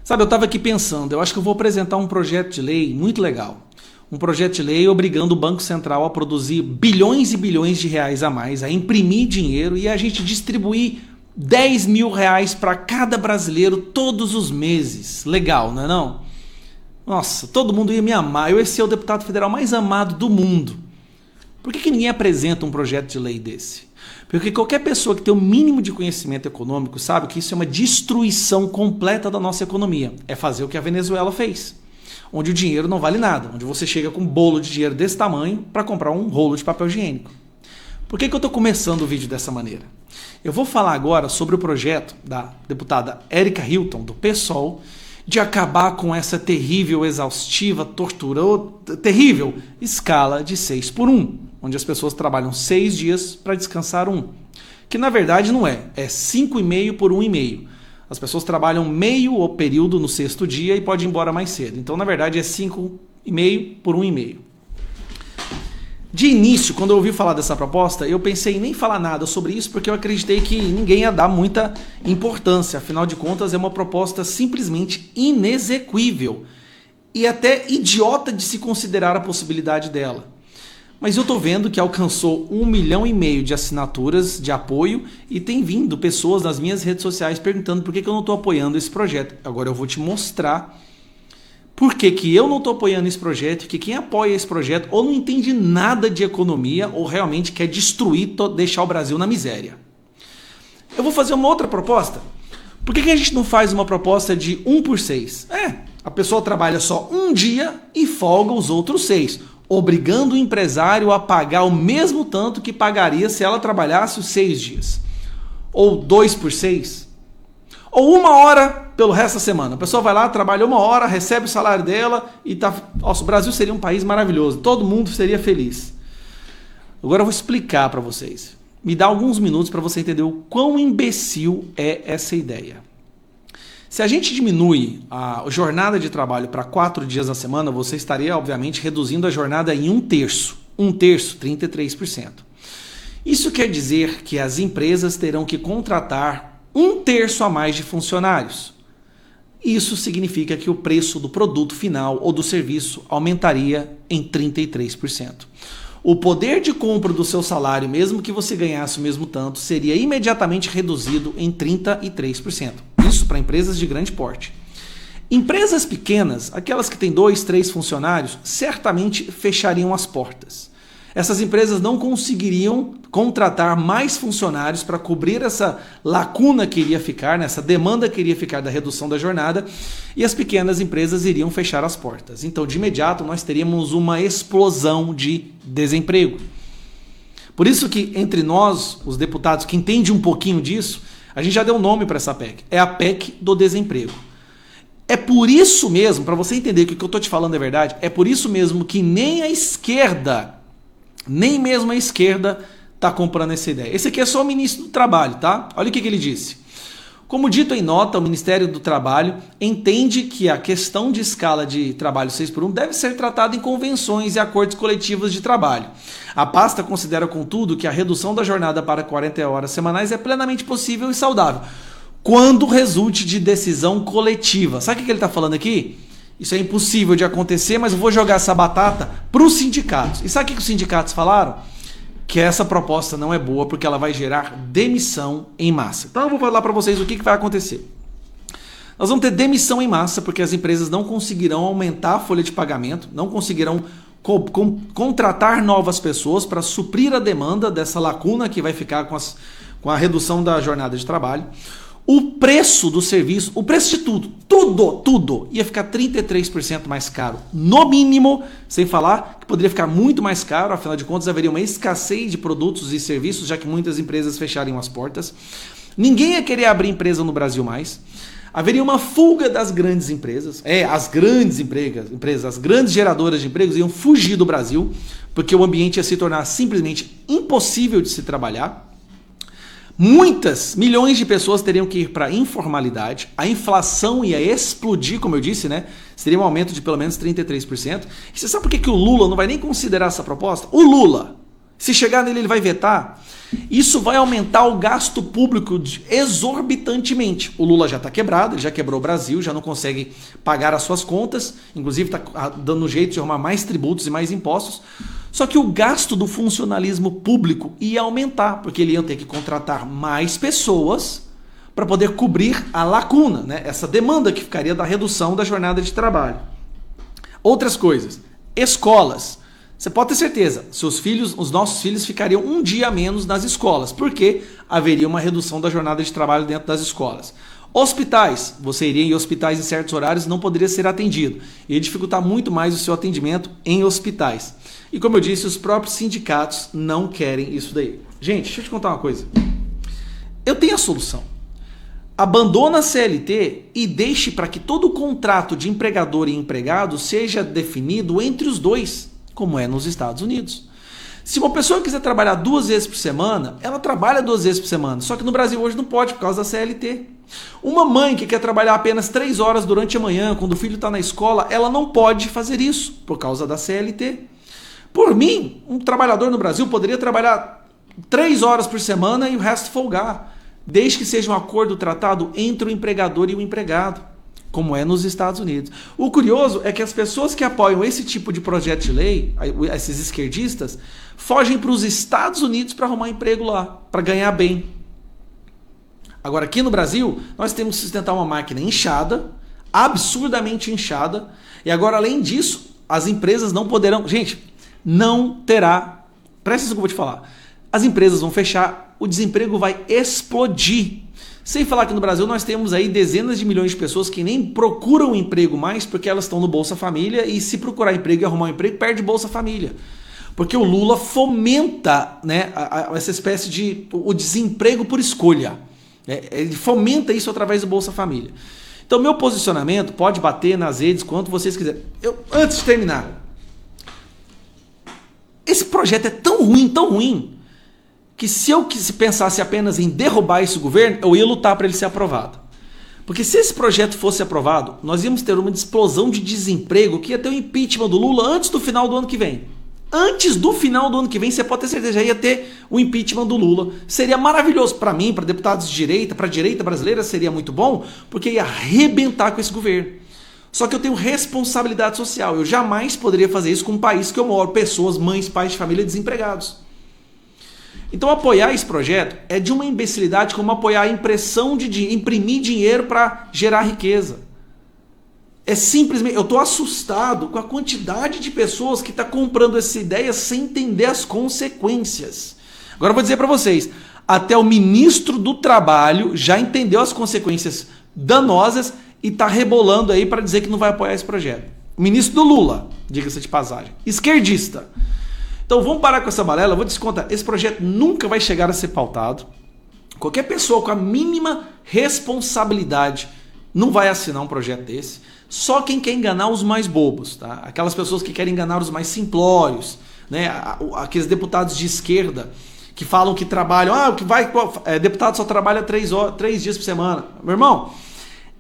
Sabe, eu estava aqui pensando, eu acho que eu vou apresentar um projeto de lei muito legal. Um projeto de lei obrigando o Banco Central a produzir bilhões e bilhões de reais a mais, a imprimir dinheiro e a gente distribuir 10 mil reais para cada brasileiro todos os meses. Legal, não é não? Nossa, todo mundo ia me amar. Eu ia ser o deputado federal mais amado do mundo. Por que ninguém apresenta um projeto de lei desse? Porque qualquer pessoa que tem o mínimo de conhecimento econômico sabe que isso é uma destruição completa da nossa economia. É fazer o que a Venezuela fez, onde o dinheiro não vale nada, onde você chega com um bolo de dinheiro desse tamanho para comprar um rolo de papel higiênico. Por que eu estou começando o vídeo dessa maneira? Eu vou falar agora sobre o projeto da deputada Érica Hilton, do PSOL, de acabar com essa terrível, exaustiva, terrível escala de 6 por 1, onde as pessoas trabalham 6 dias para descansar 1. Que na verdade não é 5,5 por 1,5. As pessoas trabalham meio ou período no 6º dia e podem ir embora mais cedo. Então na verdade é 5,5 por 1,5. De início, quando eu ouvi falar dessa proposta, eu pensei em nem falar nada sobre isso porque eu acreditei que ninguém ia dar muita importância. Afinal de contas, é uma proposta simplesmente inexequível e até idiota de se considerar a possibilidade dela. Mas eu tô vendo que alcançou 1,5 milhão de assinaturas de apoio e tem vindo pessoas nas minhas redes sociais perguntando por que eu não estou apoiando esse projeto. Agora eu vou te mostrar por que eu não estou apoiando esse projeto, que quem apoia esse projeto ou não entende nada de economia ou realmente quer destruir, deixar o Brasil na miséria. Eu vou fazer uma outra proposta. Por que a gente não faz uma proposta de 1 por 6? A pessoa trabalha só um dia e folga os outros 6, obrigando o empresário a pagar o mesmo tanto que pagaria se ela trabalhasse os 6 dias. Ou 2 por 6. Ou 1 hora pelo resto da semana. A pessoa vai lá, trabalha 1 hora, recebe o salário dela e tá... Nossa, o Brasil seria um país maravilhoso. Todo mundo seria feliz. Agora eu vou explicar para vocês. Me dá alguns minutos para você entender o quão imbecil é essa ideia. Se a gente diminui a jornada de trabalho para 4 dias na semana, você estaria, obviamente, reduzindo a jornada em 1/3. 1/3, 33%. Isso quer dizer que as empresas terão que contratar 1/3 a mais de funcionários. Isso significa que o preço do produto final ou do serviço aumentaria em 33%. O poder de compra do seu salário, mesmo que você ganhasse o mesmo tanto, seria imediatamente reduzido em 33%. Isso para empresas de grande porte. Empresas pequenas, aquelas que têm 2, 3 funcionários, certamente fechariam as portas. Essas empresas não conseguiriam contratar mais funcionários para cobrir essa lacuna que iria ficar, essa demanda que iria ficar da redução da jornada, e as pequenas empresas iriam fechar as portas. Então, de imediato, nós teríamos uma explosão de desemprego. Por isso que, entre nós, os deputados que entendem um pouquinho disso, a gente já deu um nome para essa PEC. É a PEC do desemprego. É por isso mesmo, para você entender que o que eu estou te falando é verdade, é por isso mesmo que nem a esquerda, nem mesmo a esquerda está comprando essa ideia. Esse aqui é só o ministro do Trabalho, tá? Olha o que ele disse. Como dito em nota, o Ministério do Trabalho entende que a questão de escala de trabalho 6 por 1 deve ser tratada em convenções e acordos coletivos de trabalho. A pasta considera, contudo, que a redução da jornada para 40 horas semanais é plenamente possível e saudável, quando resulte de decisão coletiva. Sabe o que ele está falando aqui? Isso é impossível de acontecer, mas eu vou jogar essa batata para os sindicatos. E sabe o que os sindicatos falaram? Que essa proposta não é boa porque ela vai gerar demissão em massa. Então eu vou falar para vocês o que vai acontecer. Nós vamos ter demissão em massa porque as empresas não conseguirão aumentar a folha de pagamento, não conseguirão contratar novas pessoas para suprir a demanda dessa lacuna que vai ficar com a redução da jornada de trabalho. O preço do serviço, o preço de tudo ia ficar 33% mais caro, no mínimo, sem falar que poderia ficar muito mais caro, afinal de contas haveria uma escassez de produtos e serviços, já que muitas empresas fechariam as portas. Ninguém ia querer abrir empresa no Brasil mais. Haveria uma fuga das grandes empresas, as grandes empresas, as grandes geradoras de empregos iam fugir do Brasil, porque o ambiente ia se tornar simplesmente impossível de se trabalhar. Milhões de pessoas teriam que ir para a informalidade, a inflação ia explodir, como eu disse, né? Seria um aumento de pelo menos 33%. E você sabe por que o Lula não vai nem considerar essa proposta? O Lula, se chegar nele, ele vai vetar. Isso vai aumentar o gasto público exorbitantemente. O Lula já está quebrado, ele já quebrou o Brasil, já não consegue pagar as suas contas, inclusive está dando jeito de arrumar mais tributos e mais impostos. Só que o gasto do funcionalismo público ia aumentar, porque ele ia ter que contratar mais pessoas para poder cobrir a lacuna, né? Essa demanda que ficaria da redução da jornada de trabalho. Outras coisas, escolas. Você pode ter certeza, seus filhos, os nossos filhos ficariam um dia a menos nas escolas, porque haveria uma redução da jornada de trabalho dentro das escolas. Hospitais, você iria em hospitais em certos horários e não poderia ser atendido. Ia dificultar muito mais o seu atendimento em hospitais. E como eu disse, os próprios sindicatos não querem isso daí. Gente, deixa eu te contar uma coisa. Eu tenho a solução. Abandona a CLT e deixe para que todo o contrato de empregador e empregado seja definido entre os dois, como é nos Estados Unidos. Se uma pessoa quiser trabalhar 2 vezes por semana, ela trabalha 2 vezes por semana. Só que no Brasil hoje não pode por causa da CLT. Uma mãe que quer trabalhar apenas 3 horas durante a manhã, quando o filho está na escola, ela não pode fazer isso por causa da CLT. Por mim, um trabalhador no Brasil poderia trabalhar 3 horas por semana e o resto folgar, desde que seja um acordo tratado entre o empregador e o empregado, como é nos Estados Unidos. O curioso é que as pessoas que apoiam esse tipo de projeto de lei, esses esquerdistas, fogem para os Estados Unidos para arrumar emprego lá, para ganhar bem. Agora, aqui no Brasil, nós temos que sustentar uma máquina inchada, absurdamente inchada, e agora, além disso, as empresas não poderão... Gente, não terá... Presta atenção que eu vou te falar. As empresas vão fechar, o desemprego vai explodir. Sem falar que no Brasil nós temos aí dezenas de milhões de pessoas que nem procuram emprego mais porque elas estão no Bolsa Família e se procurar emprego e arrumar um emprego, perde Bolsa Família. Porque o Lula fomenta, né, essa espécie de o desemprego por escolha. Ele fomenta isso através do Bolsa Família. Então meu posicionamento pode bater nas redes quanto vocês quiserem. Antes de terminar, esse projeto é tão ruim, que se eu pensasse apenas em derrubar esse governo, eu ia lutar para ele ser aprovado. Porque se esse projeto fosse aprovado, nós íamos ter uma explosão de desemprego que ia ter o impeachment do Lula antes do final do ano que vem. Antes do final do ano que vem, você pode ter certeza, já ia ter o impeachment do Lula. Seria maravilhoso para mim, para deputados de direita, para a direita brasileira seria muito bom, porque ia arrebentar com esse governo. Só que eu tenho responsabilidade social. Eu jamais poderia fazer isso com um país que eu moro, pessoas, mães, pais de família desempregados. Então apoiar esse projeto é de uma imbecilidade como apoiar a impressão de imprimir dinheiro para gerar riqueza. É simplesmente, eu estou assustado com a quantidade de pessoas que estão comprando essa ideia sem entender as consequências. Agora eu vou dizer para vocês, até o ministro do Trabalho já entendeu as consequências danosas e está rebolando aí para dizer que não vai apoiar esse projeto. O ministro do Lula, diga-se de passagem, esquerdista. Então vamos parar com essa balela, vou te contar, esse projeto nunca vai chegar a ser pautado. Qualquer pessoa com a mínima responsabilidade não vai assinar um projeto desse. Só quem quer enganar os mais bobos, tá? Aquelas pessoas que querem enganar os mais simplórios, né? Aqueles deputados de esquerda que falam que trabalham, deputado só trabalha 3 dias por semana. Meu irmão,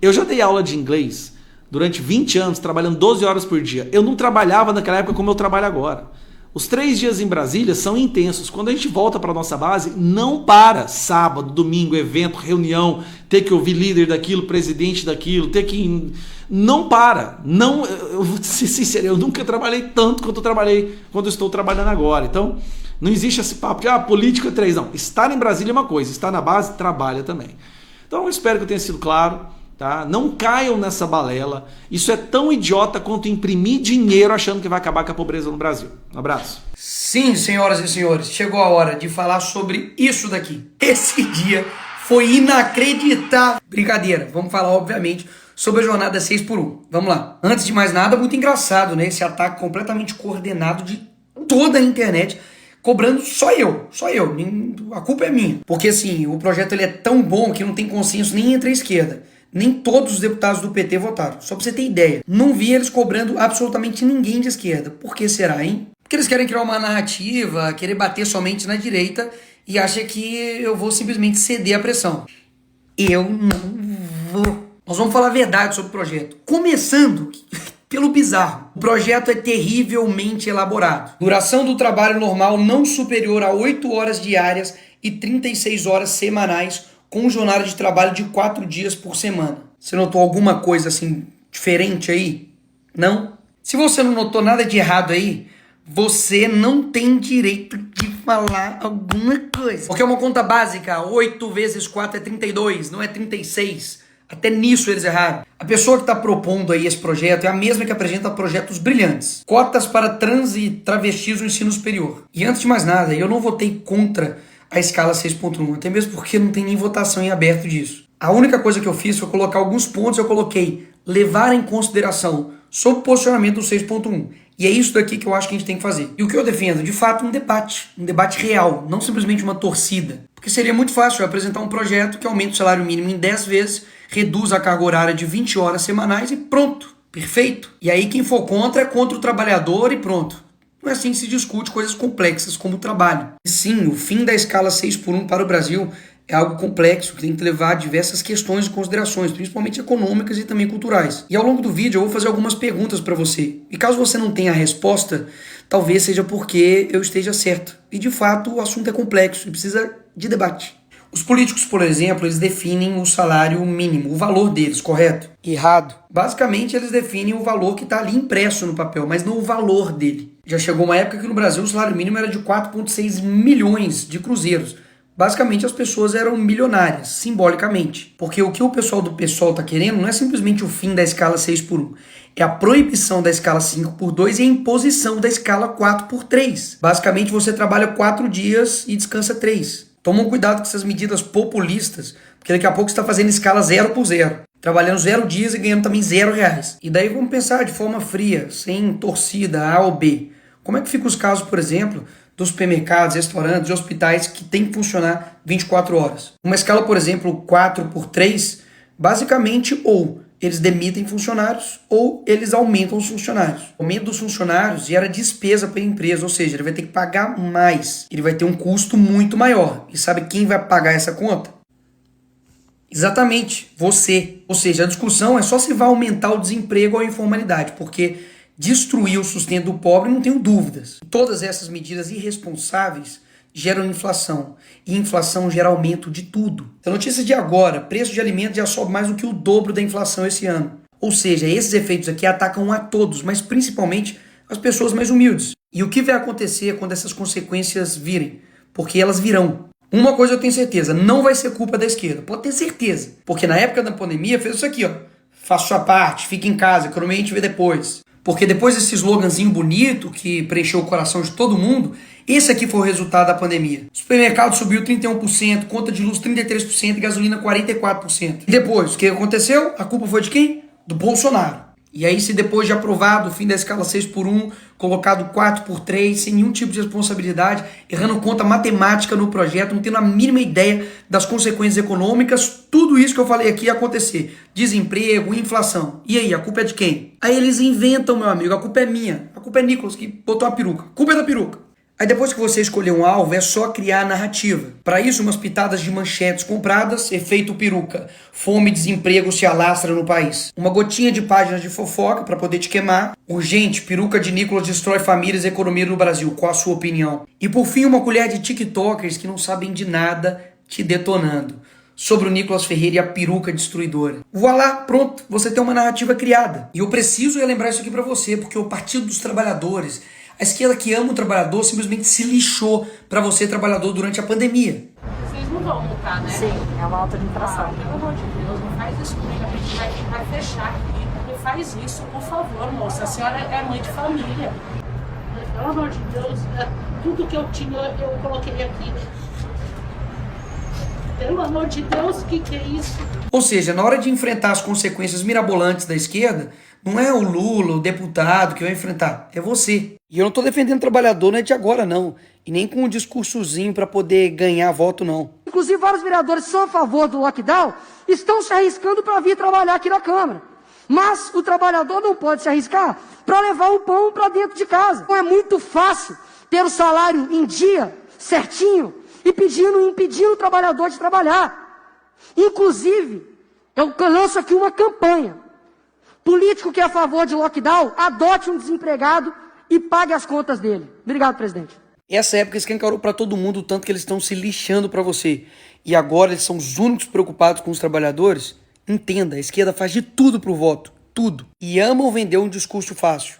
eu já dei aula de inglês durante 20 anos, trabalhando 12 horas por dia. Eu não trabalhava naquela época como eu trabalho agora. Os 3 dias em Brasília são intensos. Quando a gente volta para a nossa base, não para. Sábado, domingo, evento, reunião, ter que ouvir líder daquilo, presidente daquilo, ter que... Não para. Não, eu vou ser sincero, eu nunca trabalhei tanto quanto eu trabalhei quando eu estou trabalhando agora. Então, não existe esse papo de político é 3, não. Estar em Brasília é uma coisa, estar na base, trabalha também. Então, eu espero que eu tenha sido claro. Tá? Não caiam nessa balela. Isso é tão idiota quanto imprimir dinheiro achando que vai acabar com a pobreza no Brasil. Um abraço. Sim, senhoras e senhores, chegou a hora de falar sobre isso daqui. Esse dia foi inacreditável. Brincadeira, vamos falar, obviamente, sobre a jornada 6x1. Vamos lá. Antes de mais nada, muito engraçado, né? Esse ataque completamente coordenado de toda a internet, cobrando só eu. A culpa é minha. Porque assim, o projeto ele é tão bom que não tem consenso nem entre a esquerda. Nem todos os deputados do PT votaram. Só pra você ter ideia. Não vi eles cobrando absolutamente ninguém de esquerda. Por que será, hein? Porque eles querem criar uma narrativa, querer bater somente na direita e acham que eu vou simplesmente ceder à pressão. Eu não vou. Nós vamos falar a verdade sobre o projeto. Começando pelo bizarro. O projeto é terrivelmente elaborado. Duração do trabalho normal não superior a 8 horas diárias e 36 horas semanais com jornada de trabalho de 4 dias por semana. Você notou alguma coisa assim diferente aí? Não? Se você não notou nada de errado aí, você não tem direito de falar alguma coisa. Porque é uma conta básica, 8 vezes 4 é 32, não é 36. Até nisso eles erraram. A pessoa que está propondo aí esse projeto é a mesma que apresenta projetos brilhantes. Cotas para trans e travestis no ensino superior. E antes de mais nada, eu não votei contra a escala 6.1, até mesmo porque não tem nem votação em aberto disso. A única coisa que eu fiz foi colocar alguns pontos, eu coloquei levar em consideração sobre o posicionamento do 6.1. E é isso daqui que eu acho que a gente tem que fazer. E o que eu defendo? De fato, um debate real, não simplesmente uma torcida. Porque seria muito fácil eu apresentar um projeto que aumenta o salário mínimo em 10 vezes, reduz a carga horária de 20 horas semanais e pronto, perfeito. E aí quem for contra é contra o trabalhador e pronto. Não é assim que se discute coisas complexas como o trabalho. E sim, o fim da escala 6x1 para o Brasil é algo complexo, que tem que levar diversas questões e considerações, principalmente econômicas e também culturais. E ao longo do vídeo eu vou fazer algumas perguntas para você. E caso você não tenha a resposta, talvez seja porque eu esteja certo. E de fato o assunto é complexo e precisa de debate. Os políticos, por exemplo, eles definem o salário mínimo, o valor deles, correto? Errado. Basicamente, eles definem o valor que está ali impresso no papel, mas não o valor dele. Já chegou uma época que no Brasil o salário mínimo era de 4,6 milhões de cruzeiros. Basicamente, as pessoas eram milionárias, simbolicamente. Porque o que o pessoal do PSOL está querendo não é simplesmente o fim da escala 6x1. É a proibição da escala 5x2 e a imposição da escala 4x3. Basicamente, você trabalha 4 dias e descansa 3. Tomam cuidado com essas medidas populistas, porque daqui a pouco você está fazendo escala 0x0. Trabalhando 0 dias e ganhando também R$0. E daí vamos pensar de forma fria, sem torcida A ou B. Como é que ficam os casos, por exemplo, dos supermercados, restaurantes e hospitais que tem que funcionar 24 horas? Uma escala, por exemplo, 4x3, basicamente ou eles demitem funcionários ou eles aumentam os funcionários. O aumento dos funcionários gera despesa para a empresa, ou seja, ele vai ter que pagar mais. Ele vai ter um custo muito maior. E sabe quem vai pagar essa conta? Exatamente, você. Ou seja, a discussão é só se vai aumentar o desemprego ou a informalidade, porque destruir o sustento do pobre, não tenho dúvidas. Todas essas medidas irresponsáveis geram inflação. E inflação gera aumento de tudo. A notícia de agora, preço de alimentos já sobe mais do que o dobro da inflação esse ano. Ou seja, esses efeitos aqui atacam a todos, mas principalmente as pessoas mais humildes. E o que vai acontecer quando essas consequências virem? Porque elas virão. Uma coisa eu tenho certeza, não vai ser culpa da esquerda. Pode ter certeza. Porque na época da pandemia fez isso aqui, ó. Faça sua parte, fique em casa, economia a gente vê depois. Porque depois desse sloganzinho bonito que preencheu o coração de todo mundo, esse aqui foi o resultado da pandemia. O supermercado subiu 31%, conta de luz 33% e gasolina 44%. E depois, o que aconteceu? A culpa foi de quem? Do Bolsonaro. E aí, se depois de aprovado o fim da escala 6x1, colocado 4x3, sem nenhum tipo de responsabilidade, errando conta matemática no projeto, não tendo a mínima ideia das consequências econômicas, tudo isso que eu falei aqui ia acontecer. Desemprego, inflação. E aí, a culpa é de quem? Aí eles inventam, meu amigo, a culpa é minha. A culpa é Nicolas, que botou a peruca. A culpa é da peruca. Aí depois que você escolher um alvo, é só criar a narrativa. Para isso, umas pitadas de manchetes compradas, efeito peruca. Fome e desemprego se alastra no país. Uma gotinha de páginas de fofoca para poder te queimar. Urgente, peruca de Nicolas destrói famílias e economia no Brasil. Qual a sua opinião? E por fim, uma colher de tiktokers que não sabem de nada te detonando. Sobre o Nicolas Ferreira e a peruca destruidora. Voilá, pronto, você tem uma narrativa criada. E eu preciso relembrar isso aqui para você, porque o Partido dos Trabalhadores, a esquerda que ama o trabalhador, simplesmente se lixou para você, trabalhador, durante a pandemia. Vocês não vão multar, né? Sim, é uma alta inflação. Pelo amor de Deus, não faz isso comigo. A gente vai fechar aqui. Não faz isso, por favor, moça. A senhora é mãe de família. Pelo amor de Deus, tudo que eu tinha, eu coloquei aqui. Pelo amor de Deus, o que é isso? Ou seja, na hora de enfrentar as consequências mirabolantes da esquerda, não é o Lula, o deputado que vai enfrentar, é você. E eu não tô defendendo trabalhador, não é de agora não. E nem com um discursozinho para poder ganhar voto, não. Inclusive, vários vereadores que são a favor do lockdown estão se arriscando para vir trabalhar aqui na Câmara. Mas o trabalhador não pode se arriscar para levar o pão para dentro de casa. Não é muito fácil ter o salário em dia, certinho, e impedindo o trabalhador de trabalhar. Inclusive, eu lanço aqui uma campanha. Político que é a favor de lockdown, adote um desempregado e pague as contas dele. Obrigado, presidente. Essa época escancarou pra todo mundo o tanto que eles estão se lixando pra você. E agora eles são os únicos preocupados com os trabalhadores. Entenda, a esquerda faz de tudo pro voto. Tudo. E amam vender um discurso fácil.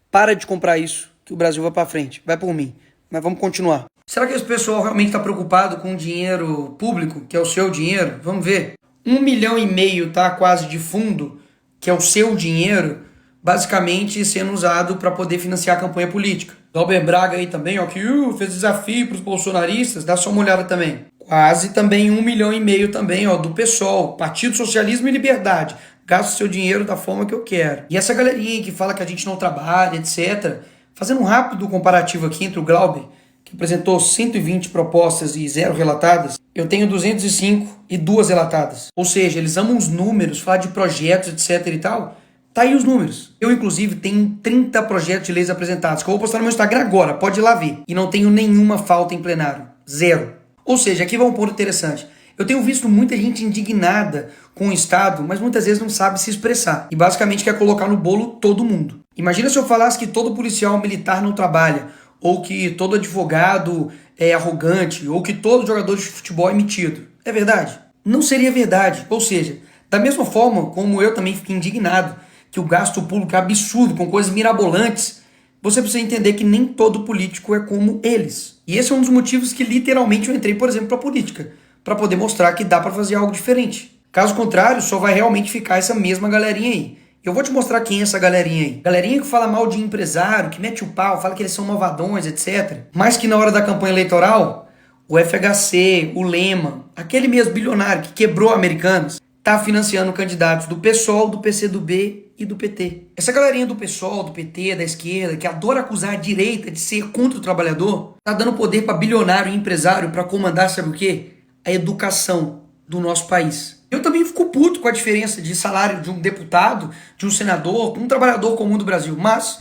Para de comprar isso, que o Brasil vai pra frente. Vai por mim. Mas vamos continuar. Será que esse pessoal realmente está preocupado com o dinheiro público, que é o seu dinheiro? Vamos ver. 1,5 milhão, tá, quase, de fundo, que é o seu dinheiro, basicamente sendo usado para poder financiar a campanha política. Glauber Braga aí também, ó, que fez desafio para os bolsonaristas, dá só uma olhada também. Quase também 1,5 milhão também, ó, do PSOL, Partido Socialismo e Liberdade. Gasto seu dinheiro da forma que eu quero. E essa galerinha que fala que a gente não trabalha, etc. Fazendo um rápido comparativo aqui entre o Glauber, que apresentou 120 propostas e 0 relatadas, eu tenho 205 e 2 relatadas. Ou seja, eles amam os números, falar de projetos, etc e tal. Tá aí os números. Eu, inclusive, tenho 30 projetos de leis apresentados, que eu vou postar no meu Instagram agora, pode ir lá ver. E não tenho nenhuma falta em plenário. 0. Ou seja, aqui vai um ponto interessante. Eu tenho visto muita gente indignada com o Estado, mas muitas vezes não sabe se expressar. E basicamente quer colocar no bolo todo mundo. Imagina se eu falasse que todo policial militar não trabalha, ou que todo advogado é arrogante, ou que todo jogador de futebol é metido. É verdade? Não seria verdade. Ou seja, da mesma forma como eu também fiquei indignado que o gasto público é absurdo, com coisas mirabolantes, você precisa entender que nem todo político é como eles. E esse é um dos motivos que literalmente eu entrei, por exemplo, para a política, para poder mostrar que dá para fazer algo diferente. Caso contrário, só vai realmente ficar essa mesma galerinha aí. Eu vou te mostrar quem é essa galerinha aí. Galerinha que fala mal de empresário, que mete o pau, fala que eles são malvadões, etc. Mas que na hora da campanha eleitoral, o FHC, o Lema, aquele mesmo bilionário que quebrou Americanas, tá financiando candidatos do PSOL, do PCdoB e do PT. Essa galerinha do PSOL, do PT, da esquerda, que adora acusar a direita de ser contra o trabalhador, tá dando poder para bilionário e empresário para comandar, sabe o quê? A educação do nosso país. Eu também fico puto com a diferença de salário de um deputado, de um senador, um trabalhador comum do Brasil. Mas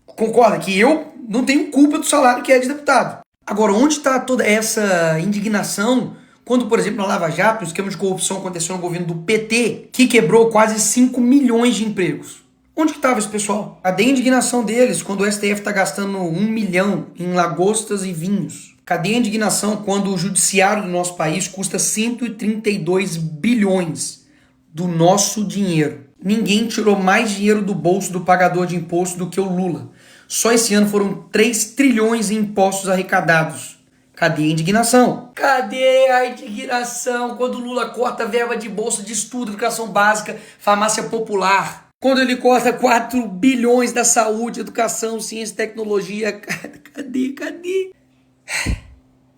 concorda que eu não tenho culpa do salário que é de deputado. Agora, onde está toda essa indignação quando, por exemplo, na Lava Jato, o esquema de corrupção aconteceu no governo do PT, que quebrou quase 5 milhões de empregos? Onde que estava esse pessoal? Cadê a indignação deles quando o STF está gastando 1 milhão em lagostas e vinhos? Cadê a indignação quando o judiciário do nosso país custa 132 bilhões do nosso dinheiro? Ninguém tirou mais dinheiro do bolso do pagador de imposto do que o Lula. Só esse ano foram 3 trilhões em impostos arrecadados. Cadê a indignação? Cadê a indignação quando o Lula corta verba de bolsa de estudo, educação básica, farmácia popular? Quando ele corta 4 bilhões da saúde, educação, ciência e tecnologia? Cadê?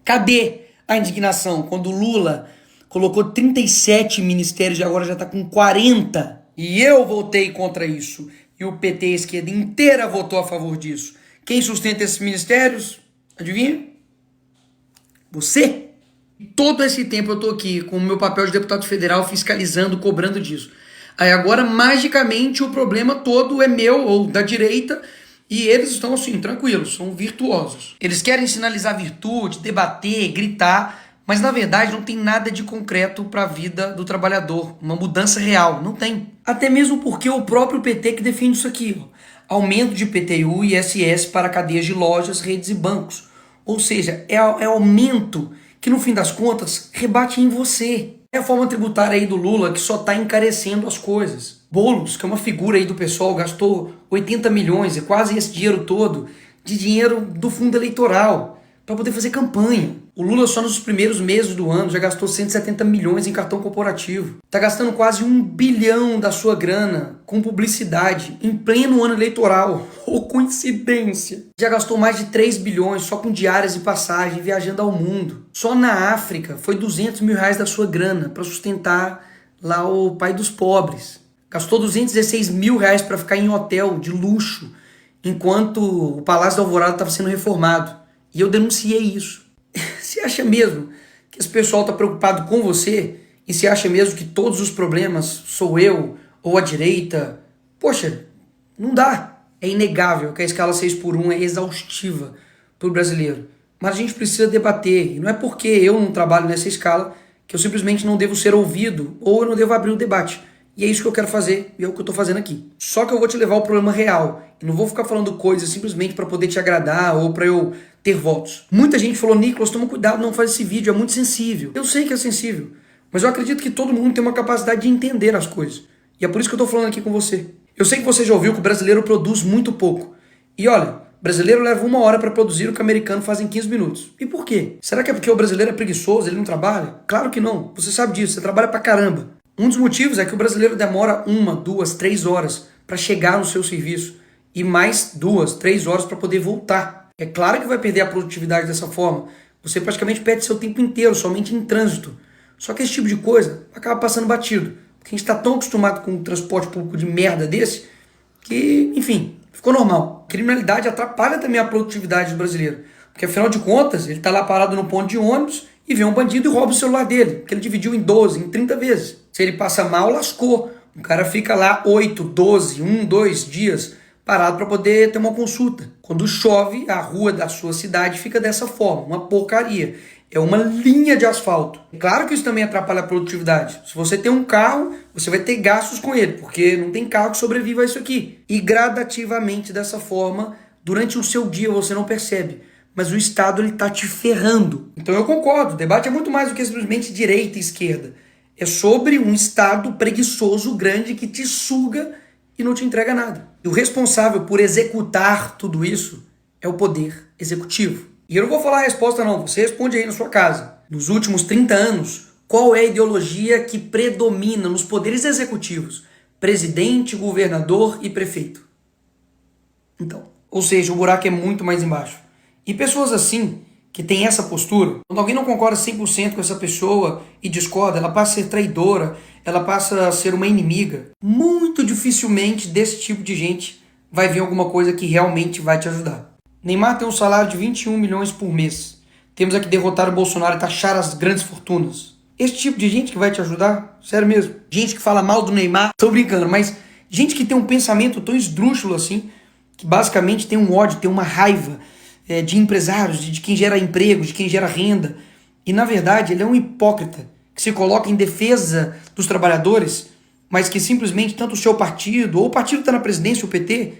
Cadê a indignação quando o Lula colocou 37 ministérios e agora já está com 40? E eu votei contra isso. E o PT, a esquerda inteira, votou a favor disso. Quem sustenta esses ministérios? Adivinha? Você? Todo esse tempo eu tô aqui com o meu papel de deputado federal fiscalizando, cobrando disso. Aí agora, magicamente, o problema todo é meu ou da direita e eles estão assim, tranquilos, são virtuosos. Eles querem sinalizar virtude, debater, gritar, mas na verdade não tem nada de concreto para a vida do trabalhador, uma mudança real, não tem. Até mesmo porque o próprio PT que defende isso aqui, ó, aumento de IPTU e ISS para cadeias de lojas, redes e bancos. Ou seja, é aumento que no fim das contas rebate em você. É a forma tributária aí do Lula que só está encarecendo as coisas. Boulos, que é uma figura aí do pessoal, gastou 80 milhões, é quase esse dinheiro todo, de dinheiro do fundo eleitoral, para poder fazer campanha. O Lula só nos primeiros meses do ano já gastou 170 milhões em cartão corporativo. Está gastando quase 1 bilhão da sua grana com publicidade em pleno ano eleitoral. Ô, coincidência! Já gastou mais de 3 bilhões só com diárias e passagem, viajando ao mundo. Só na África foi 200 mil reais da sua grana para sustentar lá o pai dos pobres. Gastou 216 mil reais para ficar em hotel de luxo, enquanto o Palácio da Alvorada estava sendo reformado. E eu denunciei isso. Você acha mesmo que esse pessoal está preocupado com você? E você acha mesmo que todos os problemas sou eu ou a direita? Poxa, não dá. É inegável que a escala 6x1 é exaustiva para o brasileiro. Mas a gente precisa debater. E não é porque eu não trabalho nessa escala que eu simplesmente não devo ser ouvido ou eu não devo abrir o debate. E é isso que eu quero fazer, e é o que eu tô fazendo aqui. Só que eu vou te levar ao problema real. E não vou ficar falando coisas simplesmente para poder te agradar ou para eu ter votos. Muita gente falou, Nicolas, toma cuidado, não faz esse vídeo, é muito sensível. Eu sei que é sensível, mas eu acredito que todo mundo tem uma capacidade de entender as coisas. E é por isso que eu tô falando aqui com você. Eu sei que você já ouviu que o brasileiro produz muito pouco. E olha, o brasileiro leva 1 hora para produzir o que o americano faz em 15 minutos. E por quê? Será que é porque o brasileiro é preguiçoso, ele não trabalha? Claro que não. Você sabe disso, você trabalha pra caramba. Um dos motivos é que o brasileiro demora 1, 2, 3 horas para chegar no seu serviço e mais 2, 3 horas para poder voltar. É claro que vai perder a produtividade dessa forma. Você praticamente perde seu tempo inteiro somente em trânsito. Só que esse tipo de coisa acaba passando batido. Porque a gente está tão acostumado com um transporte público de merda desse que, enfim, ficou normal. A criminalidade atrapalha também a produtividade do brasileiro. Porque afinal de contas, ele está lá parado no ponto de ônibus e vê um bandido e rouba o celular dele, que ele dividiu em 12, em 30 vezes. Se ele passa mal, lascou. O cara fica lá 8, 12, 1, 2 dias parado para poder ter uma consulta. Quando chove, a rua da sua cidade fica dessa forma, uma porcaria. É uma linha de asfalto. Claro que isso também atrapalha a produtividade. Se você tem um carro, você vai ter gastos com ele, porque não tem carro que sobreviva a isso aqui. E gradativamente dessa forma, durante o seu dia você não percebe. Mas o Estado ele tá te ferrando. Então eu concordo, o debate é muito mais do que simplesmente direita e esquerda. É sobre um Estado preguiçoso grande que te suga e não te entrega nada. E o responsável por executar tudo isso é o poder executivo. E eu não vou falar a resposta não, você responde aí na sua casa. Nos últimos 30 anos, qual é a ideologia que predomina nos poderes executivos? Presidente, governador e prefeito. Então, ou seja, o buraco é muito mais embaixo. E pessoas assim, que têm essa postura, quando alguém não concorda 100% com essa pessoa e discorda, ela passa a ser traidora, ela passa a ser uma inimiga. Muito dificilmente desse tipo de gente vai vir alguma coisa que realmente vai te ajudar. Neymar tem um salário de 21 milhões por mês. Temos aqui derrotar o Bolsonaro e taxar as grandes fortunas. Esse tipo de gente que vai te ajudar? Sério mesmo. Gente que fala mal do Neymar, tô brincando, mas gente que tem um pensamento tão esdrúxulo assim, que basicamente tem um ódio, tem uma raiva de empresários, de quem gera emprego, de quem gera renda. E na verdade ele é um hipócrita que se coloca em defesa dos trabalhadores, mas que simplesmente tanto o seu partido, ou o partido que está na presidência, o PT,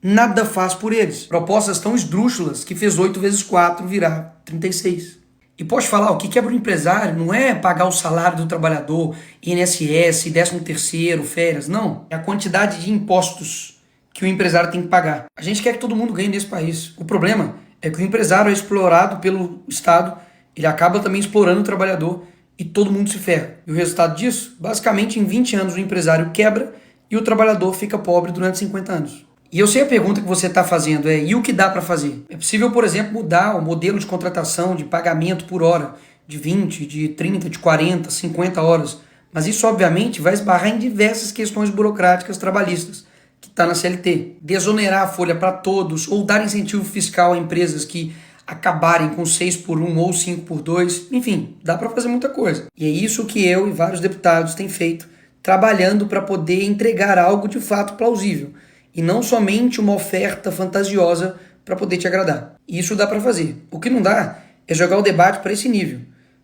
nada faz por eles. Propostas tão esdrúxulas que fez 8 vezes 4 virar 36. E pode falar, o que quebra o empresário não é pagar o salário do trabalhador, INSS, 13º, férias, não. É a quantidade de impostos que o empresário tem que pagar. A gente quer que todo mundo ganhe nesse país. O problema é que o empresário é explorado pelo Estado, ele acaba também explorando o trabalhador e todo mundo se ferra. E o resultado disso, basicamente em 20 anos o empresário quebra e o trabalhador fica pobre durante 50 anos. E eu sei a pergunta que você está fazendo e o que dá para fazer? É possível, por exemplo, mudar o modelo de contratação, de pagamento por hora, de 20, de 30, de 40, 50 horas. Mas isso, obviamente, vai esbarrar em diversas questões burocráticas trabalhistas, que está na CLT. Desonerar a folha para todos, ou dar incentivo fiscal a empresas que acabarem com 6x1 ou 5x2. Enfim, dá para fazer muita coisa. E é isso que eu e vários deputados têm feito, trabalhando para poder entregar algo de fato plausível. E não somente uma oferta fantasiosa para poder te agradar. Isso dá para fazer. O que não dá é jogar o debate para esse nível.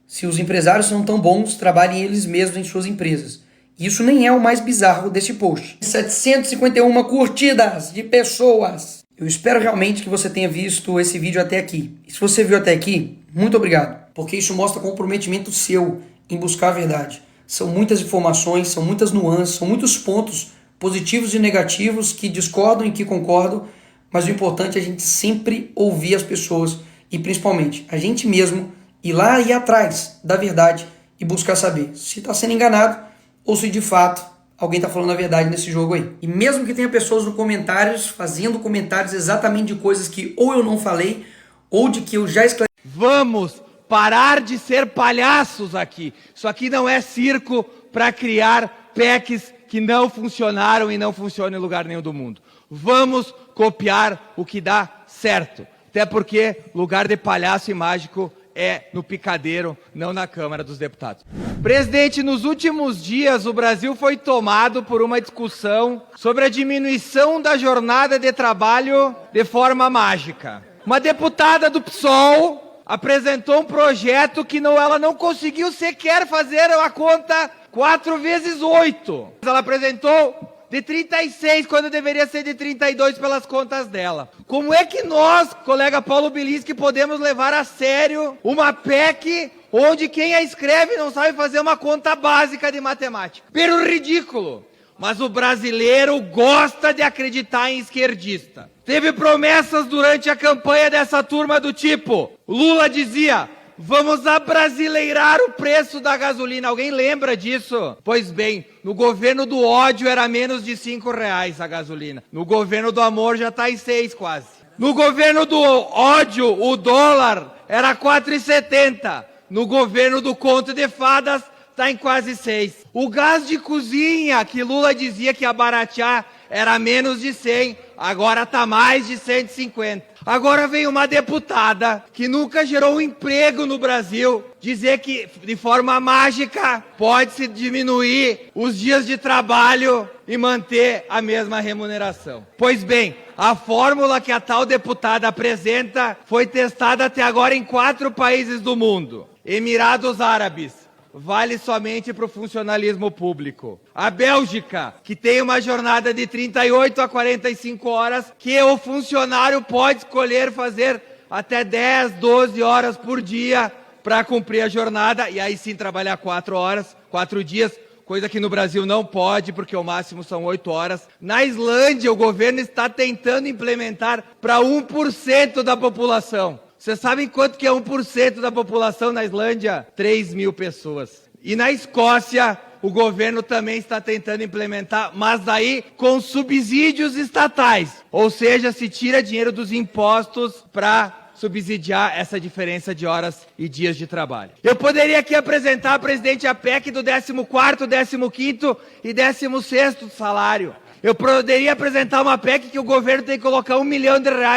Se os empresários são tão bons, trabalhem eles mesmos em suas empresas. Isso nem é o mais bizarro desse post. 751 curtidas de pessoas. Eu espero realmente que você tenha visto esse vídeo até aqui. E se você viu até aqui, muito obrigado. Porque isso mostra comprometimento seu em buscar a verdade. São muitas informações, são muitas nuances, são muitos pontos positivos e negativos, que discordam e que concordam, mas o importante é a gente sempre ouvir as pessoas e principalmente a gente mesmo ir lá e ir atrás da verdade e buscar saber se está sendo enganado ou se de fato alguém está falando a verdade nesse jogo aí. E mesmo que tenha pessoas nos comentários fazendo comentários exatamente de coisas que ou eu não falei ou de que eu já esclareci. Vamos parar de ser palhaços aqui. Isso aqui não é circo para criar PECs que não funcionaram e não funcionam em lugar nenhum do mundo. Vamos copiar o que dá certo. Até porque lugar de palhaço e mágico é no picadeiro, não na Câmara dos Deputados. Presidente, nos últimos dias o Brasil foi tomado por uma discussão sobre a diminuição da jornada de trabalho de forma mágica. Uma deputada do PSOL apresentou um projeto que ela não conseguiu sequer fazer a conta 4 vezes 8. Ela apresentou de 36, quando deveria ser de 32 pelas contas dela. Como é que nós, colega Paulo Bilinski, podemos levar a sério uma PEC onde quem a escreve não sabe fazer uma conta básica de matemática? Pero ridículo! Mas o brasileiro gosta de acreditar em esquerdista. Teve promessas durante a campanha dessa turma do tipo, Lula dizia, vamos abrasileirar o preço da gasolina. Alguém lembra disso? Pois bem, no governo do ódio era menos de R$5 a gasolina. No governo do amor já está em 6 quase. No governo do ódio, o dólar era 4,70. No governo do conto de fadas, está em quase 6. O gás de cozinha, que Lula dizia que ia baratear, era menos de 100, agora está mais de 150. Agora vem uma deputada que nunca gerou um emprego no Brasil dizer que, de forma mágica, pode-se diminuir os dias de trabalho e manter a mesma remuneração. Pois bem, a fórmula que a tal deputada apresenta foi testada até agora em 4 países do mundo. Emirados Árabes, vale somente para o funcionalismo público. A Bélgica, que tem uma jornada de 38 a 45 horas, que o funcionário pode escolher fazer até 10, 12 horas por dia para cumprir a jornada, e aí sim trabalhar 4 horas, 4 dias, coisa que no Brasil não pode, porque o máximo são 8 horas. Na Islândia, o governo está tentando implementar para 1% da população. Vocês sabem quanto que é 1% da população na Islândia? 3 mil pessoas. E na Escócia, o governo também está tentando implementar, mas daí com subsídios estatais. Ou seja, se tira dinheiro dos impostos para subsidiar essa diferença de horas e dias de trabalho. Eu poderia aqui apresentar, presidente, a PEC do 14º, 15º e 16º salário. Eu poderia apresentar uma PEC que o governo tem que colocar R$1 milhão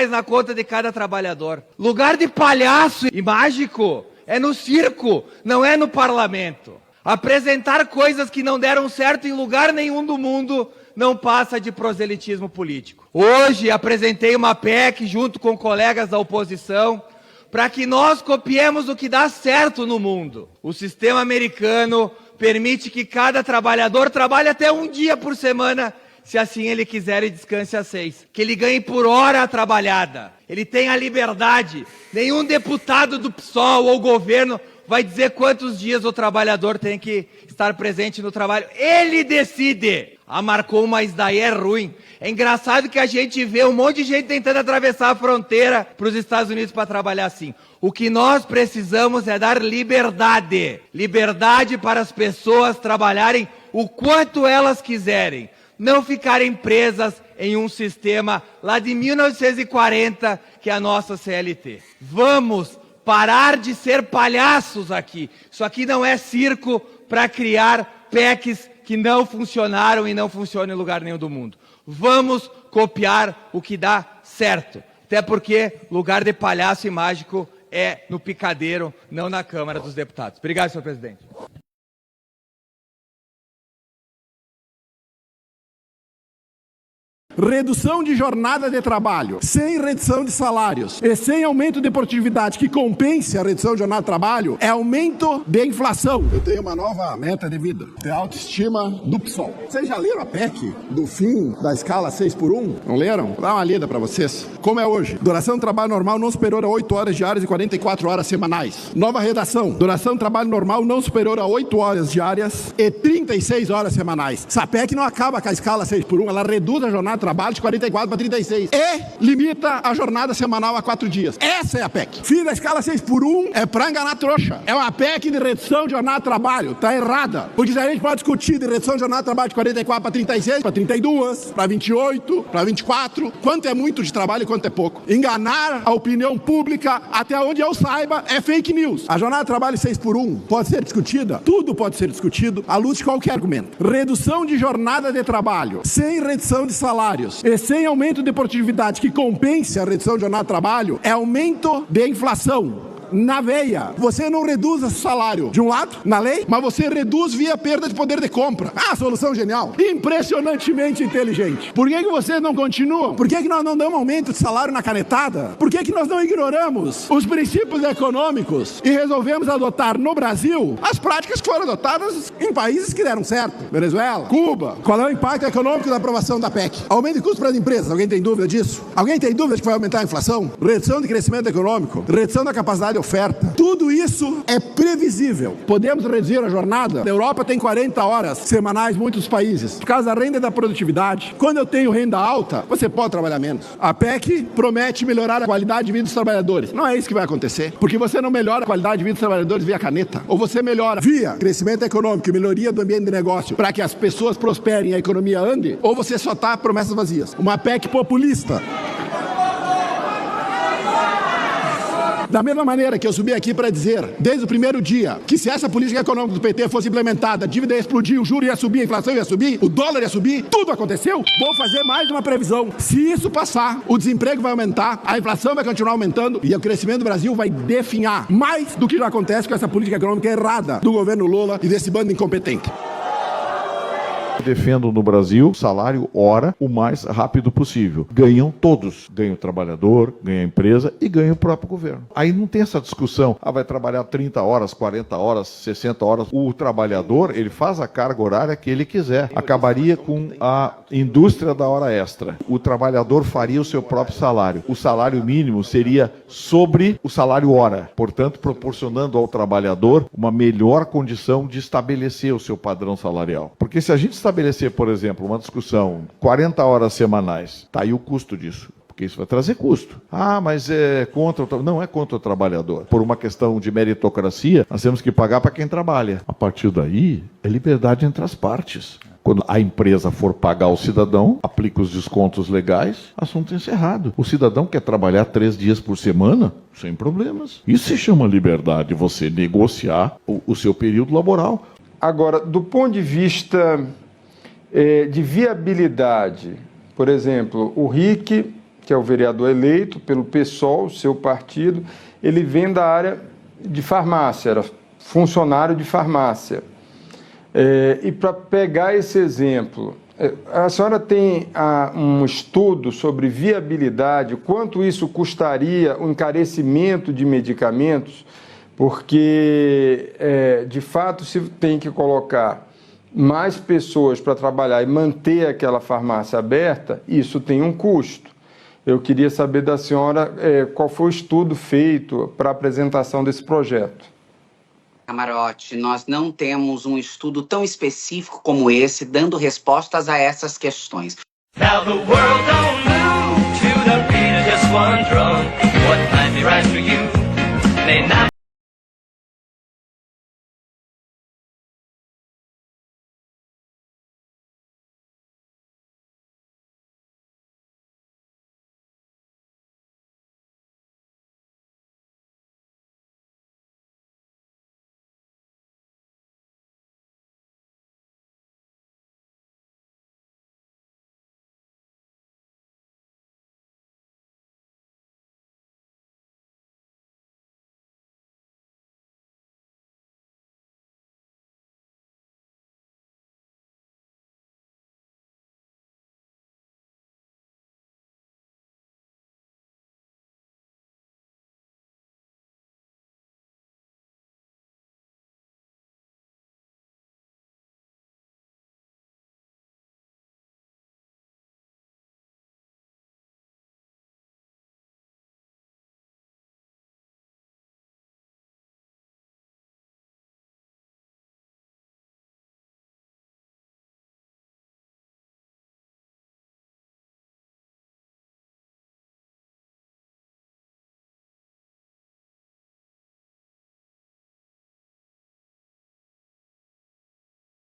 na conta de cada trabalhador. Lugar de palhaço e mágico é no circo, não é no parlamento. Apresentar coisas que não deram certo em lugar nenhum do mundo não passa de proselitismo político. Hoje apresentei uma PEC junto com colegas da oposição para que nós copiemos o que dá certo no mundo. O sistema americano permite que cada trabalhador trabalhe até 1 dia por semana, se assim ele quiser, e descanse às 6. Que ele ganhe por hora trabalhada. Ele tem a liberdade. Nenhum deputado do PSOL ou governo vai dizer quantos dias o trabalhador tem que estar presente no trabalho. Ele decide. Ah, marcou, mas daí é ruim. É engraçado que a gente vê um monte de gente tentando atravessar a fronteira para os Estados Unidos para trabalhar assim. O que nós precisamos é dar liberdade. Liberdade para as pessoas trabalharem o quanto elas quiserem. Não ficarem presas em um sistema lá de 1940, que é a nossa CLT. Vamos parar de ser palhaços aqui. Isso aqui não é circo para criar PECs que não funcionaram e não funcionam em lugar nenhum do mundo. Vamos copiar o que dá certo. Até porque lugar de palhaço e mágico é no picadeiro, não na Câmara dos Deputados. Obrigado, senhor presidente. Redução de jornada de trabalho, sem redução de salários e sem aumento de produtividade que compense a redução de jornada de trabalho, é aumento de inflação. Eu tenho uma nova meta de vida, ter autoestima do PSOL. Vocês já leram a PEC do fim da escala 6x1? Não leram? Vou dar uma lida para vocês. Como é hoje? Duração do trabalho normal não superior a 8 horas diárias e 44 horas semanais. Nova redação. Duração do trabalho normal não superior a 8 horas diárias e 36 horas semanais. Essa PEC não acaba com a escala 6x1, ela reduz a jornada de trabalho de 44 para 36 e limita a jornada semanal a 4 dias. Essa é a PEC. Fim da escala 6x1 é para enganar trouxa. É uma PEC de redução de jornada de trabalho. Tá errada. Porque se a gente pode discutir de redução de jornada de trabalho de 44 para 36, para 32, para 28, para 24, quanto é muito de trabalho e quanto é pouco. Enganar a opinião pública, até onde eu saiba, é fake news. A jornada de trabalho 6x1 pode ser discutida? Tudo pode ser discutido à luz de qualquer argumento. Redução de jornada de trabalho, sem redução de salários e sem aumento de produtividade que compense a redução de jornada de trabalho, é aumento de inflação. na veia. Você não reduz o salário de um lado, na lei, mas você reduz via perda de poder de compra. Ah, solução genial. Impressionantemente inteligente. Por que vocês não continuam? Por que nós não damos aumento de salário na canetada? Por que nós não ignoramos os princípios econômicos e resolvemos adotar no Brasil as práticas que foram adotadas em países que deram certo? Venezuela, Cuba. Qual é o impacto econômico da aprovação da PEC? Aumento de custos para as empresas. Alguém tem dúvida disso? Alguém tem dúvida de que vai aumentar a inflação? Redução de crescimento econômico? Redução da capacidade de oferta? Tudo isso é previsível. Podemos reduzir a jornada? A Europa tem 40 horas semanais em muitos países. Por causa da renda e da produtividade. Quando eu tenho renda alta, você pode trabalhar menos. A PEC promete melhorar a qualidade de vida dos trabalhadores. Não é isso que vai acontecer. Porque você não melhora a qualidade de vida dos trabalhadores via caneta. Ou você melhora via crescimento econômico e melhoria do ambiente de negócio para que as pessoas prosperem e a economia ande. Ou você só está promessas vazias. Uma PEC populista. Da mesma maneira que eu subi aqui para dizer, desde o primeiro dia, que se essa política econômica do PT fosse implementada, a dívida ia explodir, o juro ia subir, a inflação ia subir, o dólar ia subir, tudo aconteceu, vou fazer mais uma previsão. Se isso passar, o desemprego vai aumentar, a inflação vai continuar aumentando e o crescimento do Brasil vai definhar mais do que já acontece com essa política econômica errada do governo Lula e desse bando incompetente. Defendo no Brasil salário hora o mais rápido possível. Ganham todos. Ganha o trabalhador, ganha a empresa e ganha o próprio governo. Aí não tem essa discussão. Vai trabalhar 30 horas, 40 horas, 60 horas. O trabalhador, ele faz a carga horária que ele quiser. Acabaria com a indústria da hora extra. O trabalhador faria o seu próprio salário. O salário mínimo seria sobre o salário hora. Portanto, proporcionando ao trabalhador uma melhor condição de estabelecer o seu padrão salarial. Porque se a gente estabelecer, por exemplo, uma discussão 40 horas semanais, tá aí o custo disso. Porque isso vai trazer custo. Ah, mas é contra o não é contra o trabalhador. Por uma questão de meritocracia, nós temos que pagar para quem trabalha. A partir daí, é liberdade entre as partes. Quando a empresa for pagar o cidadão, aplica os descontos legais, assunto encerrado. O cidadão quer trabalhar 3 dias por semana, sem problemas. Isso se chama liberdade, você negociar o seu período laboral. Agora, do ponto de vista de viabilidade, por exemplo, o Rick, que é o vereador eleito pelo PSOL, seu partido, ele vem da área de farmácia, era funcionário de farmácia. E para pegar esse exemplo, a senhora tem um estudo sobre viabilidade, quanto isso custaria o encarecimento de medicamentos? Porque, de fato, se tem que colocar mais pessoas para trabalhar e manter aquela farmácia aberta, isso tem um custo. Eu queria saber da senhora qual foi o estudo feito para a apresentação desse projeto. Camarote, nós não temos um estudo tão específico como esse, dando respostas a essas questões. Now the world don't